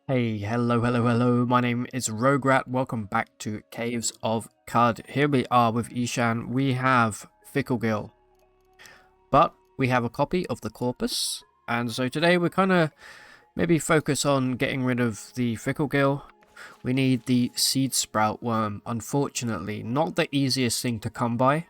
Hey, hello. My name is Rograt. Welcome back to Caves of Cud. Here we are with Ishan. We have Ficklegill, but we have a copy of the Corpus. And so today we're kind of maybe focus on getting rid of the Ficklegill. We need the Seed Sprout Worm. Unfortunately, not the easiest thing to come by.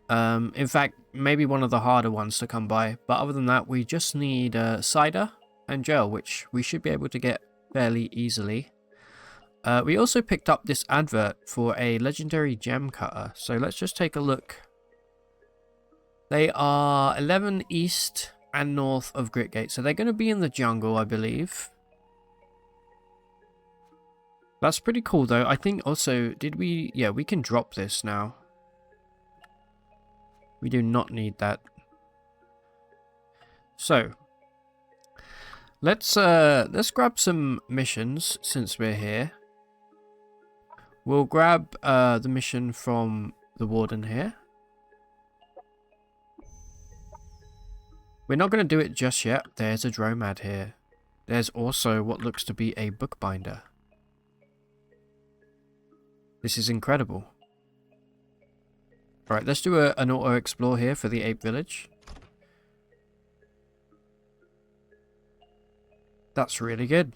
In fact, maybe one of the harder ones to come by. But other than that, we just need cider and gel, which we should be able to get fairly easily. We also picked up this advert for a legendary gem cutter, so let's just take a look. They are 11 east and north of Gritgate, so they're going to be in the jungle, I believe. That's pretty cool though. I think also, yeah, we can drop this now. We do not need that. So, let's grab some missions since we're here. We'll grab the mission from the warden here. We're not going to do it just yet. There's a dromad here. There's also what looks to be a bookbinder. This is incredible. Alright, let's do an auto-explore here for the ape village. That's really good.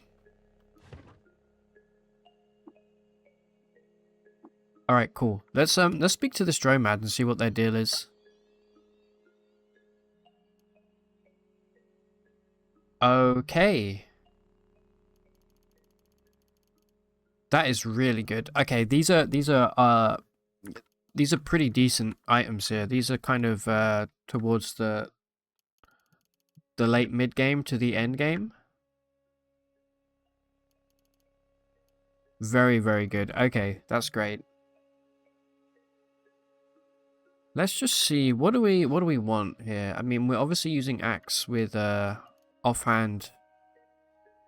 Alright, cool. Let's speak to this dromad and see what their deal is. Okay. That is really good. Okay, these are pretty decent items here. These are kind of towards the late mid game to the end game. Very, very good. Okay, that's great. Let's just see, what do we want here? I mean, we're obviously using axe with offhand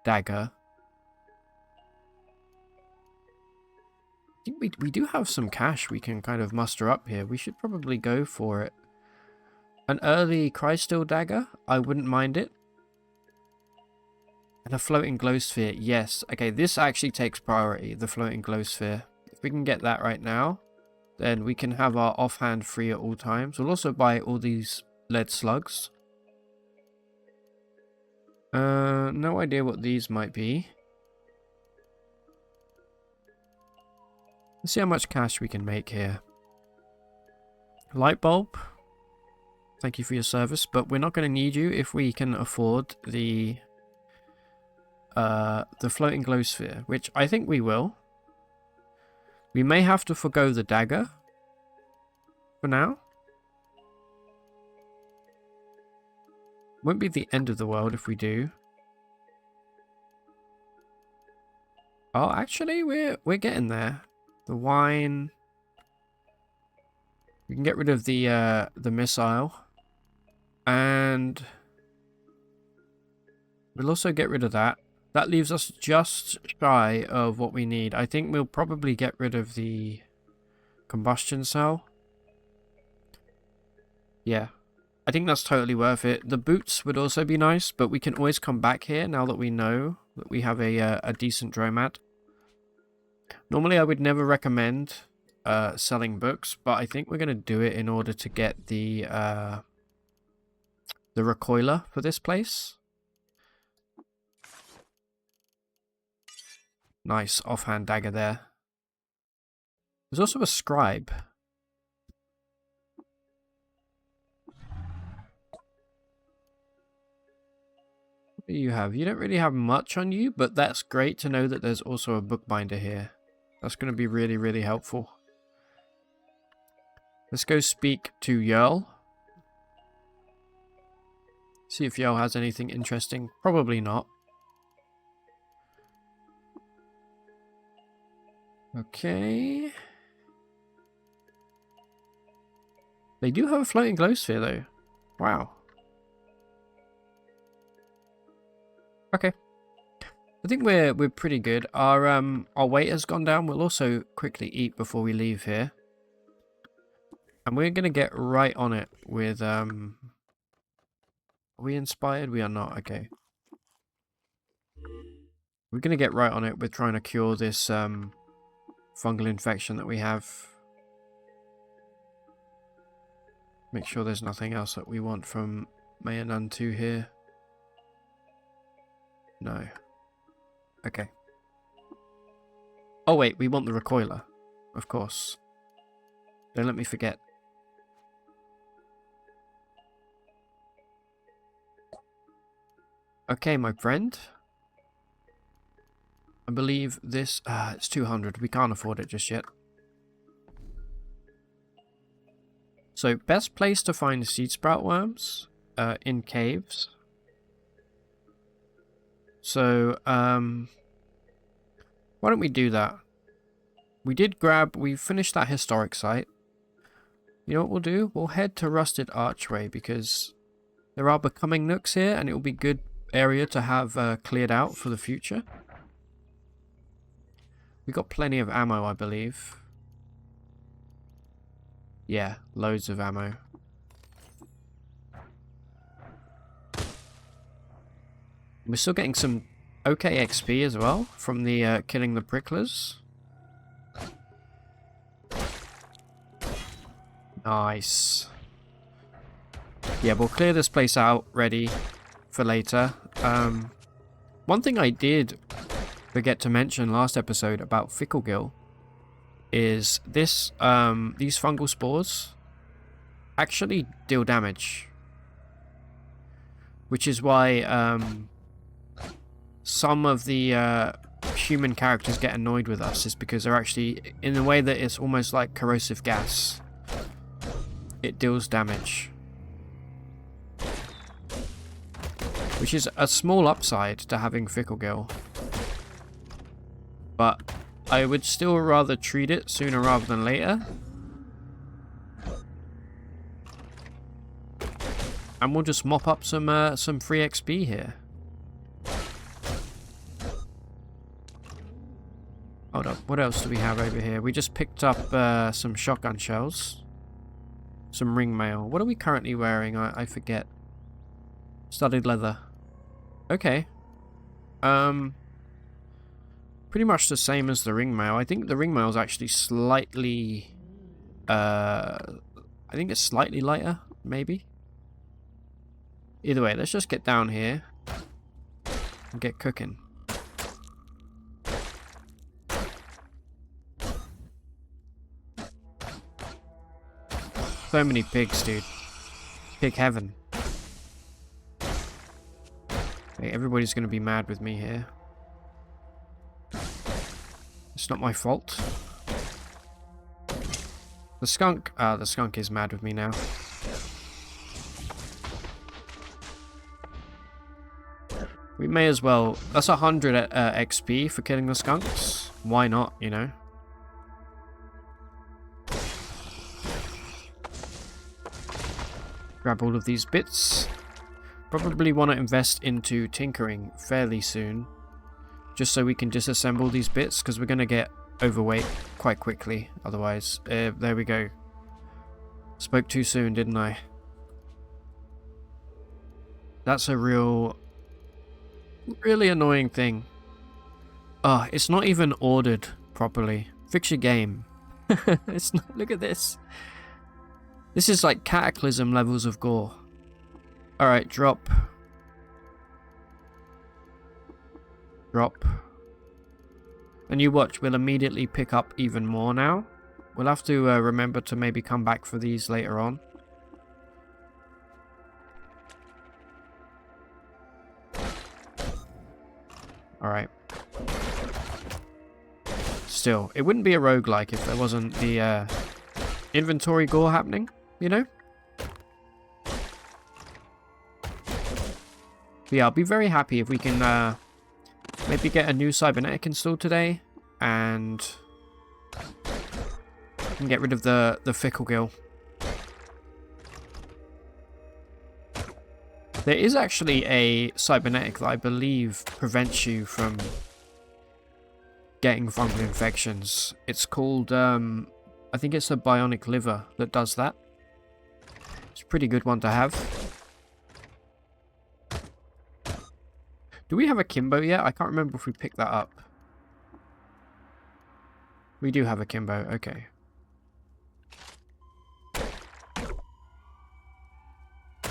dagger. I think we do have some cash we can kind of muster up here. We should probably go for it. An early crystal dagger, I wouldn't mind it. And a floating glow sphere, yes. Okay, this actually takes priority, the floating glow sphere. If we can get that right now, then we can have our offhand free at all times. We'll also buy all these lead slugs. No idea what these might be. Let's see how much cash we can make here. Light bulb. Thank you for your service, but we're not going to need you if we can afford the floating glow sphere, which I think we will. We may have to forgo the dagger for now. Won't be the end of the world if we do. Oh, actually, we're getting there. The wine. We can get rid of the missile, and we'll also get rid of that. That leaves us just shy of what we need. I think we'll probably get rid of the combustion cell. Yeah, I think that's totally worth it. The boots would also be nice, but we can always come back here now that we know that we have a decent dromad. Normally, I would never recommend selling books, but I think we're going to do it in order to get the recoiler for this place. Nice offhand dagger there. There's also a scribe. What do you have? You don't really have much on you, but that's great to know that there's also a bookbinder here. That's going to be really, really helpful. Let's go speak to Yerl. See if Yerl has anything interesting. Probably not. Okay. They do have a floating glow sphere though. Wow. Okay. I think we're pretty good. Our weight has gone down. We'll also quickly eat before we leave here. And we're gonna get right on it with Are we inspired? We are not, okay. We're going to get right on it with trying to cure this fungal infection that we have. Make sure there's nothing else that we want from Mayanan 2 here. No. Okay. Oh wait, we want the recoiler. Of course. Don't let me forget. Okay, my friend. I believe this... it's 200. We can't afford it just yet. So, best place to find seed sprout worms? In caves. So, why don't we do that? We finished that historic site. You know what we'll do? We'll head to Rusted Archway because there are becoming nooks here and it will be good area to have cleared out for the future. We got plenty of ammo, I believe. Yeah, loads of ammo. We're still getting some okay XP as well from the killing the pricklers. Nice. Yeah, we'll clear this place out ready for later. One thing I did forget to mention last episode about Ficklegill is this these fungal spores actually deal damage, which is why some of the human characters get annoyed with us, is because they're actually, in the way that it's almost like corrosive gas, it deals damage, which is a small upside to having Ficklegill. But I would still rather treat it sooner rather than later. And we'll just mop up some free XP here. Hold up, what else do we have over here? We just picked up some shotgun shells. Some ring mail. What are we currently wearing? I forget. Studded leather. Okay. Pretty much the same as the ring mail. I think the ring mail is actually slightly... I think it's slightly lighter, maybe. Either way, let's just get down here and get cooking. So many pigs, dude. Pig heaven. Okay, everybody's going to be mad with me here. It's not my fault. The skunk is mad with me now. We may as well... That's 100 XP for killing the skunks. Why not, you know? Grab all of these bits. Probably want to invest into tinkering fairly soon. Just so we can disassemble these bits, because we're going to get overweight quite quickly otherwise. There we go. Spoke too soon, didn't I? That's a really annoying thing. Oh, it's not even ordered properly. Fix your game. It's not, look at this. This is like cataclysm levels of gore. Alright, drop. Drop. And you watch, we'll immediately pick up even more now. We'll have to remember to maybe come back for these later on. Alright. Still, it wouldn't be a roguelike if there wasn't the inventory gore happening, you know? But yeah, I'll be very happy if we can maybe get a new cybernetic installed today and get rid of the Ficklegill. There is actually a cybernetic that I believe prevents you from getting fungal infections. It's called, I think it's a bionic liver that does that. It's a pretty good one to have. Do we have a Kimbo yet? I can't remember if we picked that up. We do have a Kimbo, okay.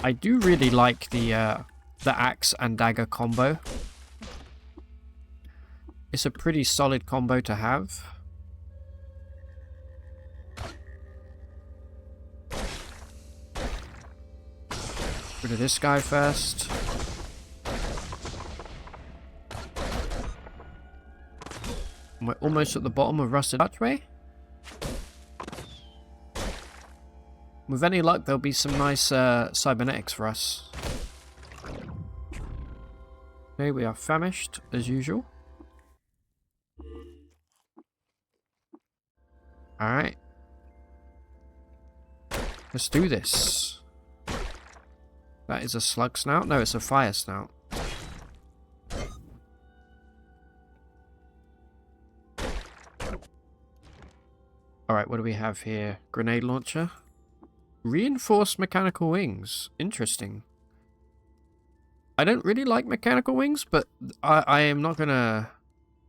I do really like the axe and dagger combo. It's a pretty solid combo to have. Rid of this guy first. We're almost at the bottom of Rusted Archway. With any luck, there'll be some nice cybernetics for us. Okay, we are famished, as usual. Alright. Let's do this. That is a slug snout? No, it's a fire snout. Alright, what do we have here? Grenade launcher. Reinforced mechanical wings. Interesting. I don't really like mechanical wings, but I am not gonna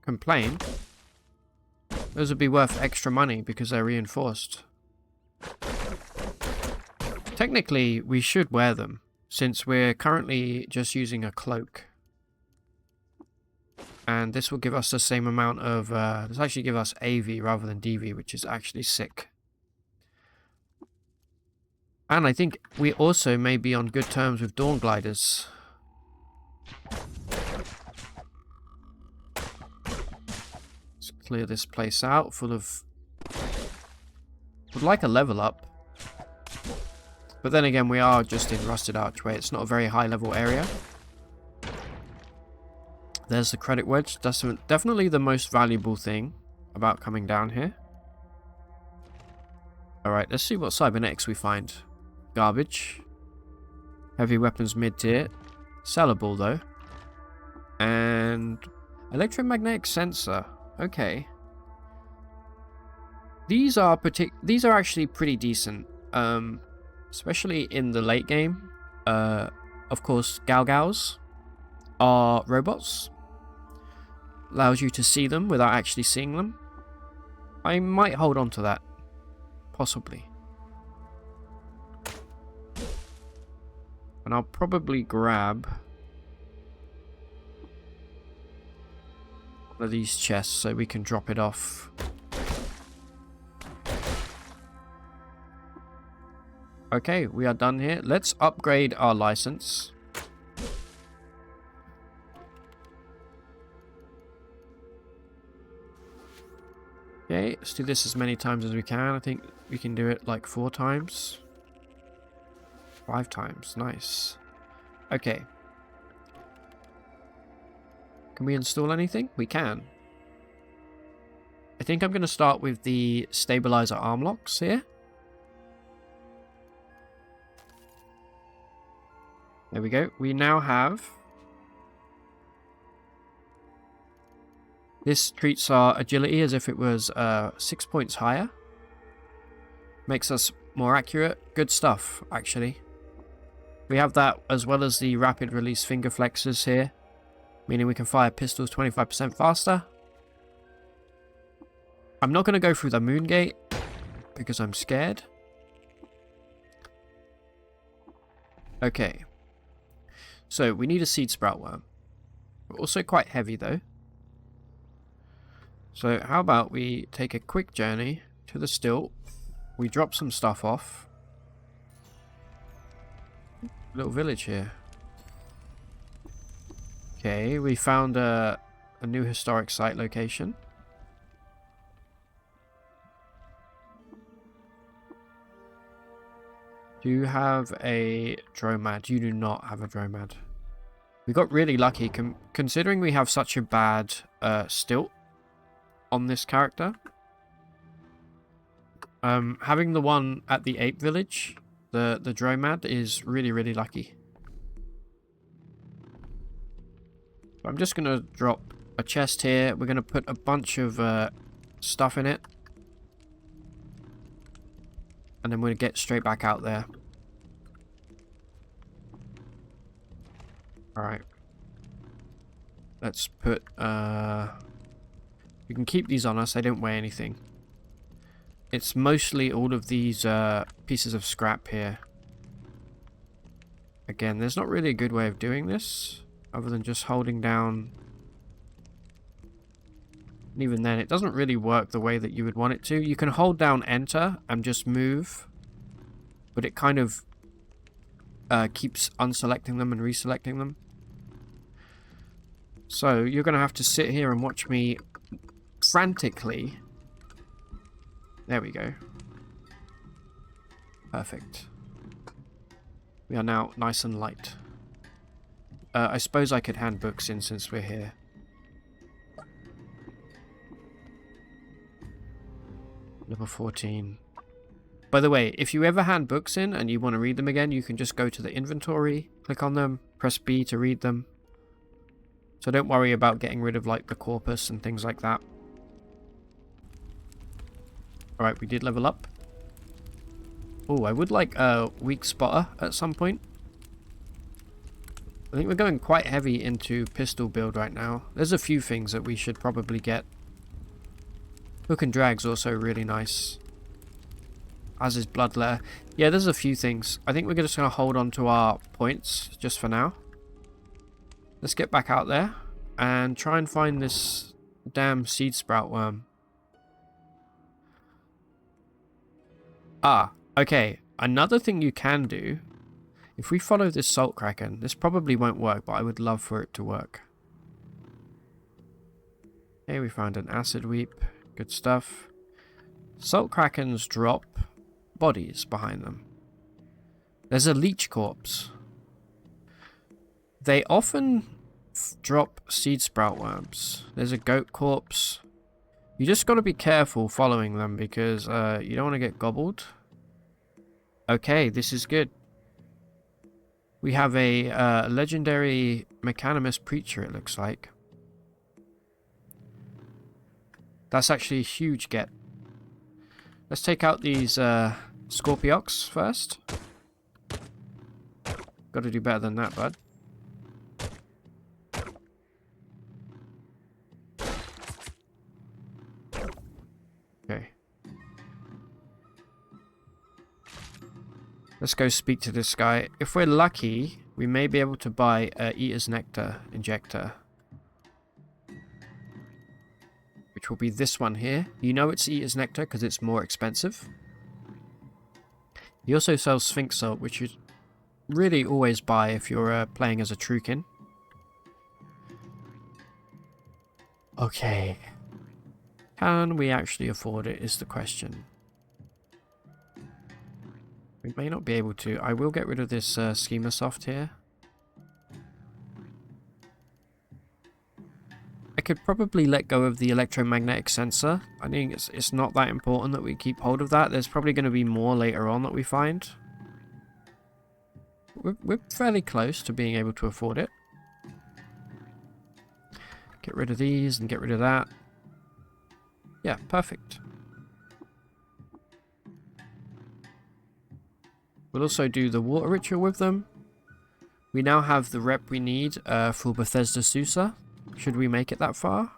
complain. Those would be worth extra money because they're reinforced. Technically, we should wear them, since we're currently just using a cloak. And this will give us the same amount of... this actually give us AV rather than DV, which is actually sick. And I think we also may be on good terms with Dawn Gliders. Let's clear this place out full of... Would like a level up. But then again, we are just in Rusted Archway. It's not a very high level area. There's the credit wedge. That's definitely the most valuable thing about coming down here. Alright, let's see what cybernetics we find. Garbage. Heavy weapons mid-tier. Sellable though. And electromagnetic sensor. Okay. These are actually pretty decent. Especially in the late game. Of course, Galgaus are robots. Allows you to see them without actually seeing them. I might hold on to that. Possibly. And I'll probably grab one of these chests so we can drop it off. Okay, we are done here. Let's upgrade our license. Okay, let's do this as many times as we can. I think we can do it like 4 times. 5 times, nice. Okay. Can we install anything? We can. I think I'm going to start with the stabilizer arm locks here. There we go. We now have... This treats our agility as if it was 6 points higher. Makes us more accurate. Good stuff, actually. We have that as well as the rapid release finger flexors here. Meaning we can fire pistols 25% faster. I'm not going to go through the moon gate because I'm scared. Okay. So we need a seed sprout worm. We're also quite heavy though. So how about we take a quick journey to the stilt. We drop some stuff off. Little village here. Okay, we found a new historic site location. Do you have a dromad? You do not have a dromad. We got really lucky considering we have such a bad stilt on this character. Having the one at the ape village, the dromad, is really, really lucky. I'm just going to drop a chest here. We're going to put a bunch of stuff in it. And then we're going to get straight back out there. Alright. Let's put, we can keep these on us, they don't weigh anything. It's mostly all of these pieces of scrap here. Again, there's not really a good way of doing this, other than just holding down. And even then, it doesn't really work the way that you would want it to. You can hold down enter and just move, but it kind of keeps unselecting them and reselecting them. So you're going to have to sit here and watch me frantically. There we go. Perfect. We are now nice and light. I suppose I could hand books in since we're here. Level 14. By the way, if you ever hand books in and you want to read them again, you can just go to the inventory, click on them, press B to read them. So don't worry about getting rid of like the corpus and things like that. Alright, we did level up. Oh, I would like a weak spotter at some point. I think we're going quite heavy into pistol build right now. There's a few things that we should probably get. Hook and drag's also really nice. As is bloodletter. Yeah, there's a few things. I think we're just going to hold on to our points just for now. Let's get back out there and try and find this damn seed sprout worm. Ah, okay. Another thing you can do, if we follow this Salt Kraken, this probably won't work, but I would love for it to work. Okay, we found an acid weep. Good stuff. Salt Krakens drop bodies behind them. There's a leech corpse. They often drop seed sprout worms. There's a goat corpse. You just got to be careful following them because you don't want to get gobbled. Okay, this is good. We have a legendary Mechanimist Preacher, it looks like. That's actually a huge get. Let's take out these Scorpiox first. Got to do better than that, bud. Okay. Let's go speak to this guy. If we're lucky, we may be able to buy a Eater's Nectar injector. Which will be this one here. You know it's Eater's Nectar because it's more expensive. He also sells Sphinx Salt, which you really always buy if you're playing as a Trukin. Okay. Can we actually afford it is the question. We may not be able to. I will get rid of this Schema Soft here. I could probably let go of the electromagnetic sensor. I think it's not that important that we keep hold of that. There's probably going to be more later on that we find. We're fairly close to being able to afford it. Get rid of these and get rid of that. Yeah, perfect. We'll also do the water ritual with them. We now have the rep we need for Bethesda Susa. Should we make it that far?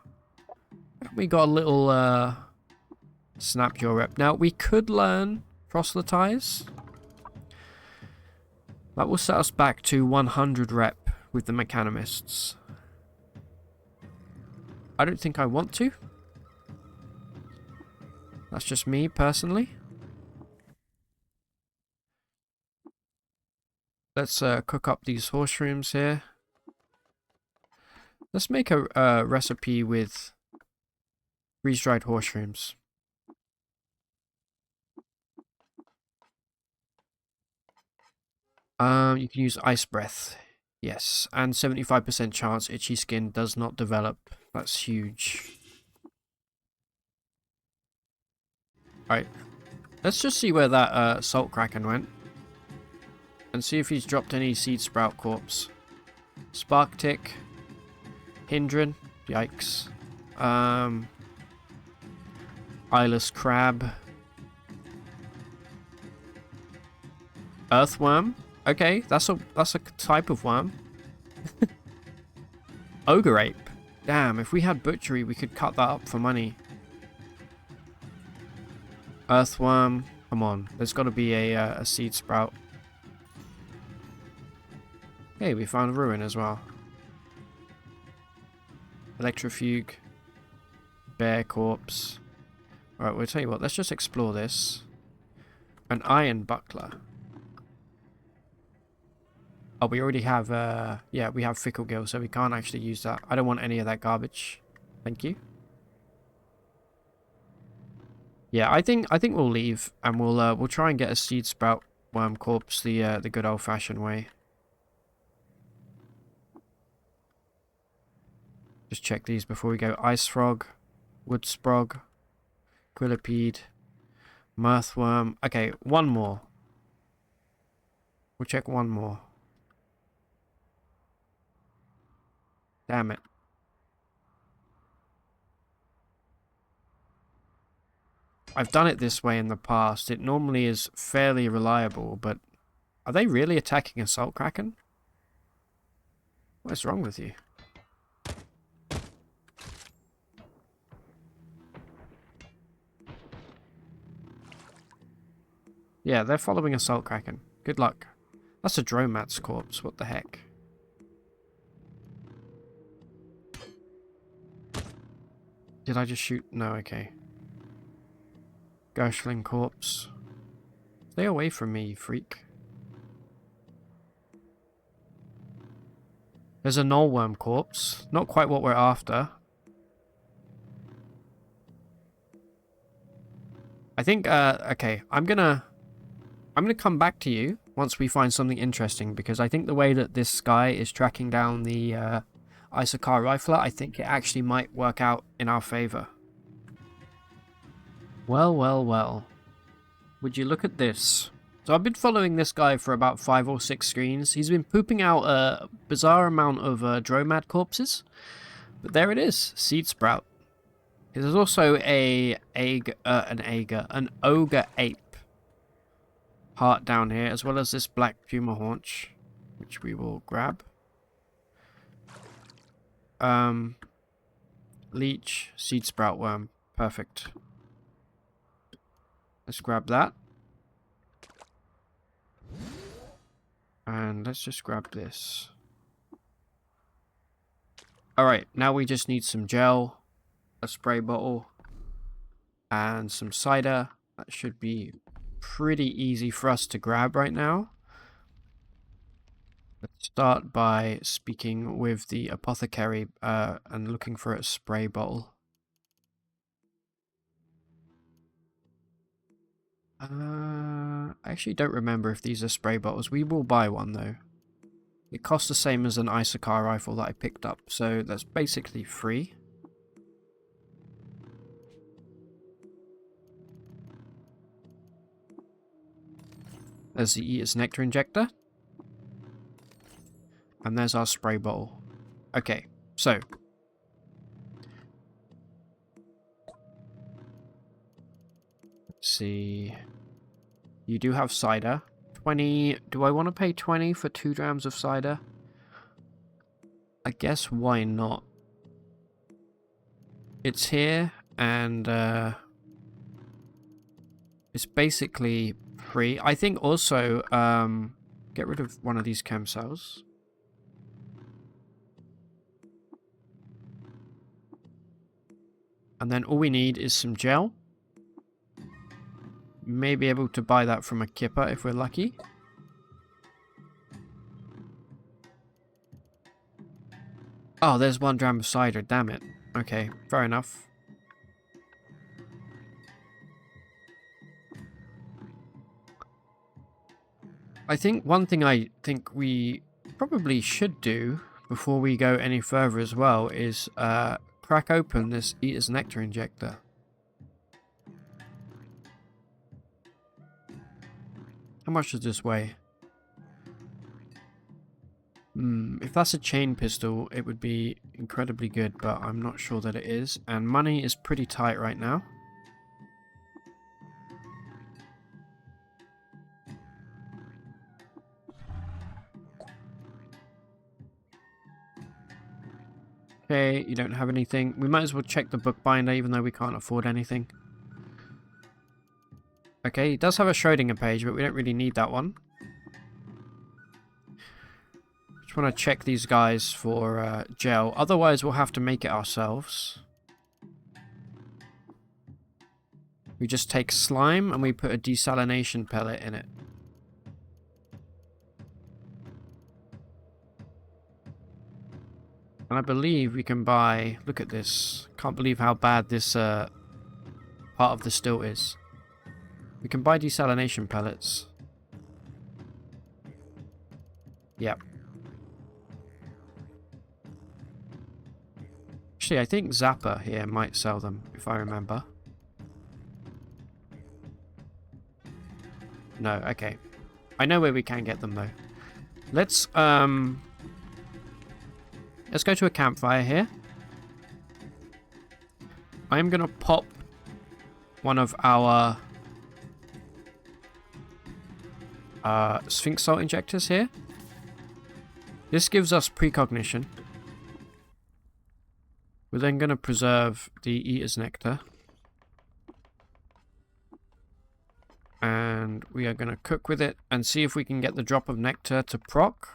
We got a little Snapjaw rep. Now, we could learn Proselytize. That will set us back to 100 rep with the Mechanimists. I don't think I want to. That's just me, personally. Let's cook up these horse shrooms here. Let's make a recipe with freeze-dried horse shrooms. You can use ice breath. Yes, and 75% chance itchy skin does not develop. That's huge. Alright. Let's just see where that Salt Kraken went. And see if he's dropped any Seed Sprout Corpse. Spark Tick. Hindran. Yikes. Eyeless Crab. Earthworm. Okay, that's a type of worm. Ogre Ape. Damn, if we had butchery, we could cut that up for money. Earthworm. Come on, there's got to be a seed sprout. Hey, we found a ruin as well. Electrofuge. Bear corpse. Alright, we'll tell you what, let's just explore this. An iron buckler. Oh, we already have, yeah, we have Fickle Gill, so we can't actually use that. I don't want any of that garbage. Thank you. Yeah, I think we'll leave, and we'll try and get a seed sprout worm corpse the good old-fashioned way. Just check these before we go. Ice frog, wood sprog, quillipede, mirthworm. Okay, one more. We'll check one more. Damn it. I've done it this way in the past. It normally is fairly reliable, but are they really attacking a Salt Kraken? What's wrong with you? Yeah, they're following a Salt Kraken. Good luck. That's a Dromat's corpse. What the heck? Did I just shoot? No, okay. Gershling corpse. Stay away from me, you freak. There's a Nullworm corpse. Not quite what we're after. I think, okay, I'm gonna come back to you once we find something interesting, because I think the way that this guy is tracking down the Isokar Rifler, I think it actually might work out in our favor. Well, well, well. Would you look at this? So I've been following this guy for about 5 or 6 screens. He's been pooping out a bizarre amount of Dromad corpses. But there it is, Seed Sprout. There's also an ogre ape heart down here, as well as this black puma haunch, which we will grab. Leech, seed sprout worm, perfect. Let's grab that. And let's just grab this. Alright, now we just need some gel, a spray bottle, and some cider. That should be pretty easy for us to grab right now. Let's start by speaking with the apothecary and looking for a spray bottle. I actually don't remember if these are spray bottles. We will buy one though. It costs the same as an Isokar rifle that I picked up, so that's basically free. There's the Eater's Nectar Injector. And there's our spray bottle. Okay, so. Let's see. You do have cider. 20. Do I want to pay 20 for 2 grams of cider? I guess why not? It's here, and it's basically free. I think also, get rid of one of these chem cells. And then all we need is some gel. May be able to buy that from a kipper if we're lucky. Oh, there's 1 gram of cider, damn it. Okay, fair enough. I think one thing I think we probably should do before we go any further as well is crack open this Eater's Nectar Injector. How much does this weigh? If that's a chain pistol, it would be incredibly good, but I'm not sure that it is. And money is pretty tight right now. Okay, you don't have anything. We might as well check the bookbinder even though we can't afford anything. Okay, he does have a Schrodinger page, but we don't really need that one. Just want to check these guys for gel. Otherwise, we'll have to make it ourselves. We just take slime and we put a desalination pellet in it. And I believe we can buy... Look at this. Can't believe how bad this part of the still is. We can buy desalination pellets. Yep. Actually, I think Zappa here might sell them, if I remember. No, okay. I know where we can get them, though. Let's go to a campfire here. I am going to pop one of our Sphinx salt injectors here. This gives us precognition. We're then going to preserve the Eater's Nectar. And we are going to cook with it and see if we can get the drop of nectar to proc.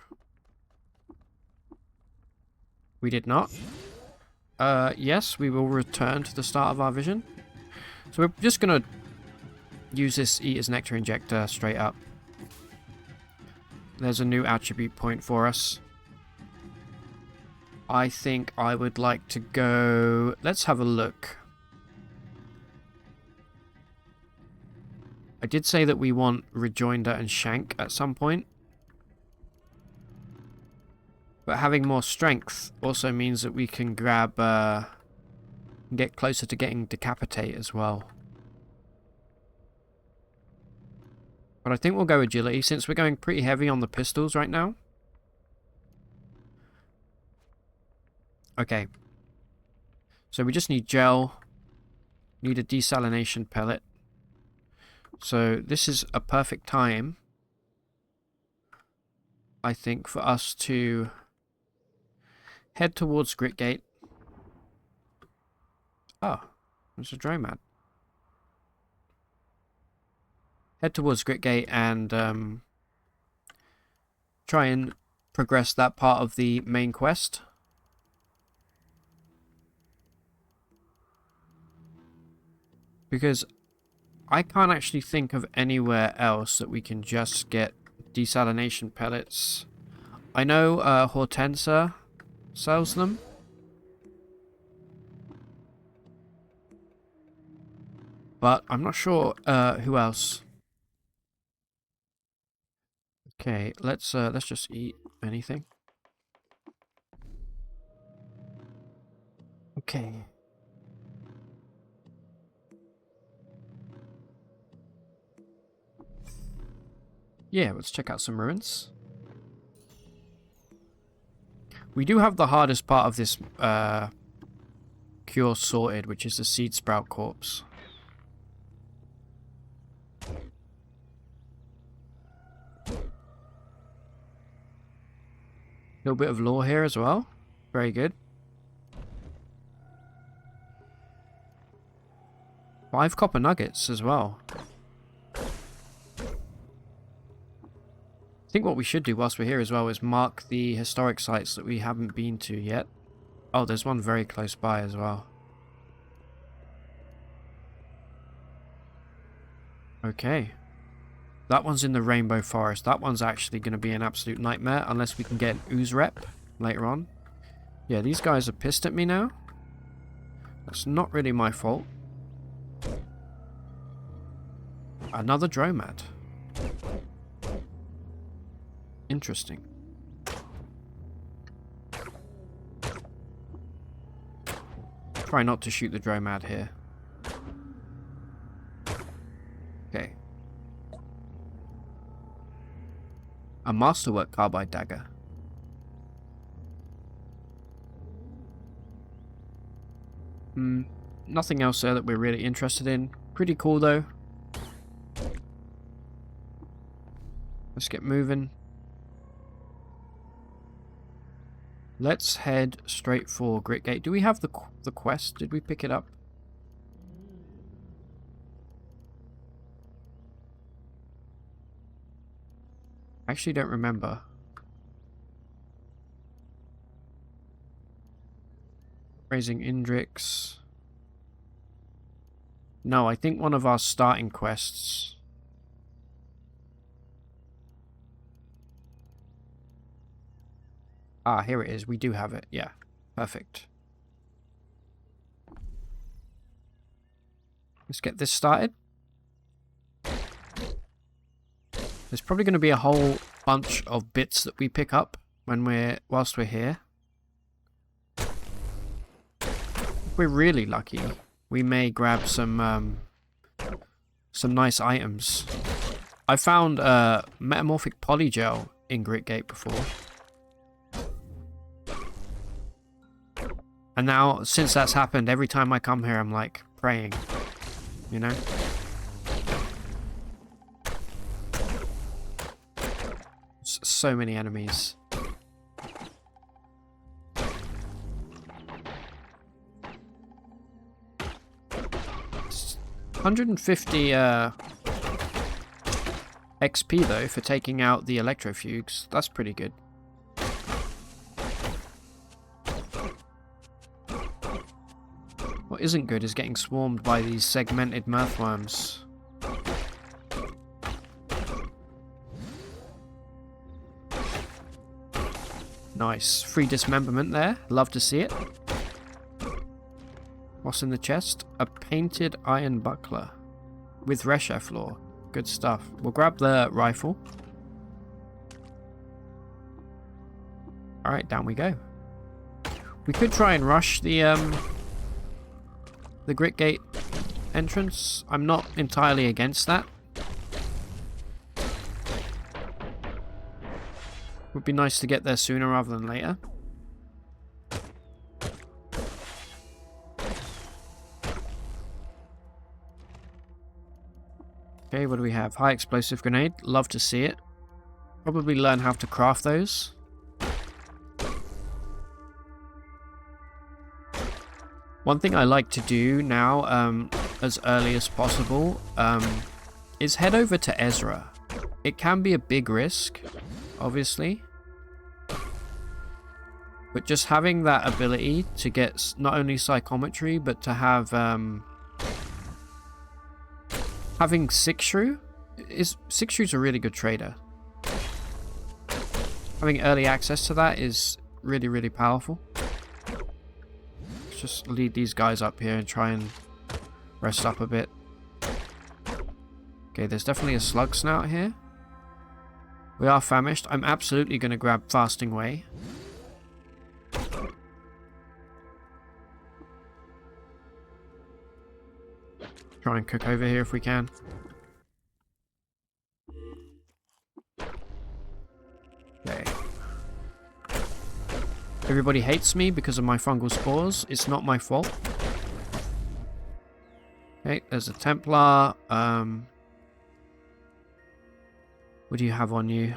We did not. Yes, we will return to the start of our vision. So we're just going to use this Eater's Nectar injector straight up. There's a new attribute point for us. I think I would like to go... Let's have a look. I did say that we want Rejoinder and Shank at some point. But having more strength also means that we can grab... get closer to getting Decapitate as well. But I think we'll go Agility since we're going pretty heavy on the pistols right now. Okay. So we just need gel. Need a desalination pellet. So this is a perfect time, I think, for us to head towards Gritgate. Oh, there's a Dromad. Head towards Gritgate and try and progress that part of the main quest. Because I can't actually think of anywhere else that we can just get desalination pellets. I know Hortensia sells them. But I'm not sure who else. Okay, let's just eat anything. Okay. Yeah, let's check out some ruins. We do have the hardest part of this cure sorted, which is the Seed Sprout Corpse. Little bit of lore here as well. Very good. 5 copper nuggets as well. I think what we should do whilst we're here as well is mark the historic sites that we haven't been to yet. Oh, there's one very close by as well. Okay. That one's in the Rainbow Forest. That one's actually going to be an absolute nightmare unless we can get an ooze rep later on. Yeah, these guys are pissed at me now. That's not really my fault. Another Dromad. Interesting. Try not to shoot the Dromad here. Okay. A Masterwork Carbide Dagger. Nothing else there that we're really interested in. Pretty cool though. Let's get moving. let's head straight for Grit Gate. Do we have the quest? Did we pick it up? I actually don't remember. Raising Indrix. No, I think one of our starting quests. Ah, here it is. We do have it. Yeah, perfect. Let's get this started. There's probably going to be a whole bunch of bits that we pick up whilst we're here. If we're really lucky, we may grab some nice items. I found metamorphic polygel in Grit Gate before. And now, since that's happened, every time I come here, I'm like praying, you know? So many enemies. 150 XP though for taking out the electrofuges. That's pretty good. What isn't good is getting swarmed by these segmented mirthworms. Nice. Free dismemberment there. Love to see it. What's in the chest? A painted iron buckler with Resheflor. Good stuff. We'll grab the rifle. Alright, down we go. We could try and rush the Grit Gate entrance. I'm not entirely against that. Would be nice to get there sooner rather than later. Okay, what do we have? High explosive grenade. Love to see it. Probably learn how to craft those. One thing I like to do now, as early as possible, is head over to Ezra. It can be a big risk, obviously. But just having that ability to get not only psychometry, but to have having Six Shrew Shrew's a really good trader. Having early access to that is really, really powerful. Let's just lead these guys up here and try and rest up a bit. Okay, there's definitely a slug snout here. We are famished. I'm absolutely going to grab Fasting Way. Try and cook over here if we can. Okay. Everybody hates me because of my fungal spores. It's not my fault. Okay, there's a Templar. What do you have on you?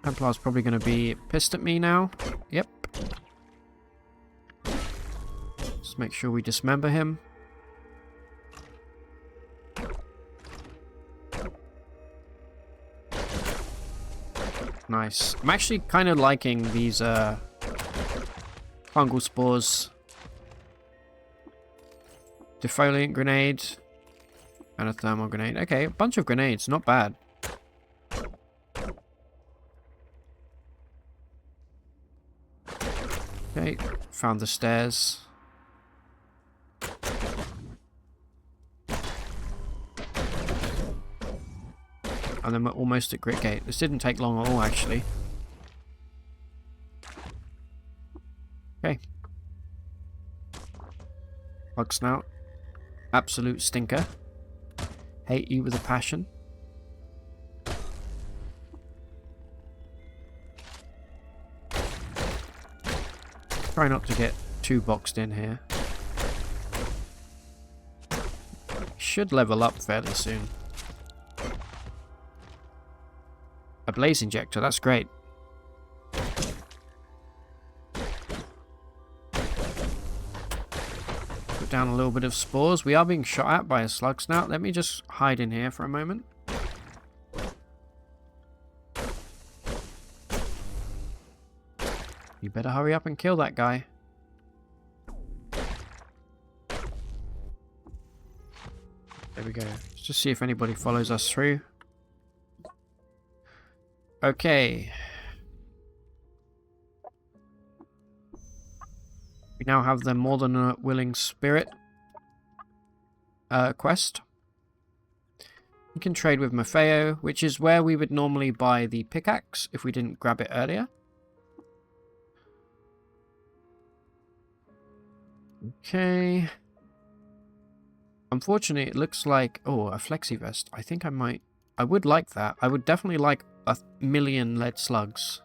Templar's probably going to be pissed at me now. Yep. Let's make sure we dismember him. Nice. I'm actually kind of liking these fungal spores. Defoliant grenade. And a thermal grenade. Okay, a bunch of grenades. Not bad. Okay, found the stairs. And then we're almost at Grit Gate. This didn't take long at all, actually. Okay. Bug snout. Absolute stinker. Hate you with a passion. Try not to get too boxed in here. Should level up fairly soon. A blaze injector, that's great. Put down a little bit of spores. We are being shot at by a slug snout. Let me just hide in here for a moment. You better hurry up and kill that guy. There we go. Let's just see if anybody follows us through. Okay. We now have the More Than a Willing Spirit quest. We can trade with Maffeo, which is where we would normally buy the pickaxe if we didn't grab it earlier. Okay. Unfortunately, it looks like... Oh, a flexi vest. I think I might... I would like that. I would definitely like 1,000,000 lead slugs.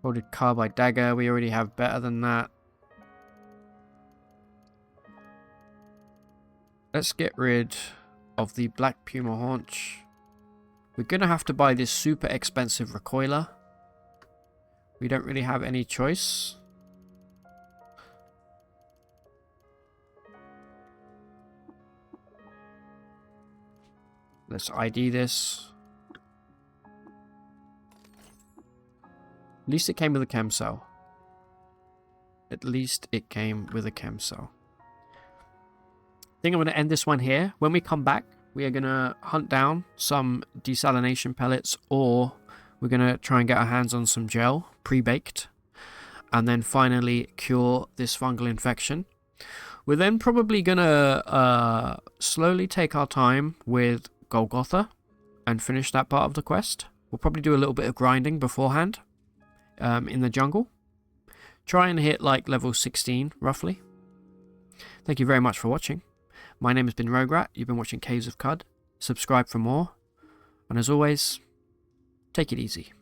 Loaded carbide dagger. We already have better than that. Let's get rid of the black puma haunch. We're going to have to buy this super expensive recoiler. We don't really have any choice. Let's ID this. At least it came with a chem cell. At least it came with a chem cell. I think I'm going to end this one here. When we come back, we are going to hunt down some desalination pellets, or we're going to try and get our hands on some gel, pre-baked, and then finally cure this fungal infection. We're then probably going to slowly take our time with Golgotha and finish that part of the quest. We'll probably do a little bit of grinding beforehand in the jungle. Try and hit like level 16 roughly. Thank you very much for watching. My name has been Roguerat. You've been watching Caves of Cud. Subscribe for more. And as always, take it easy.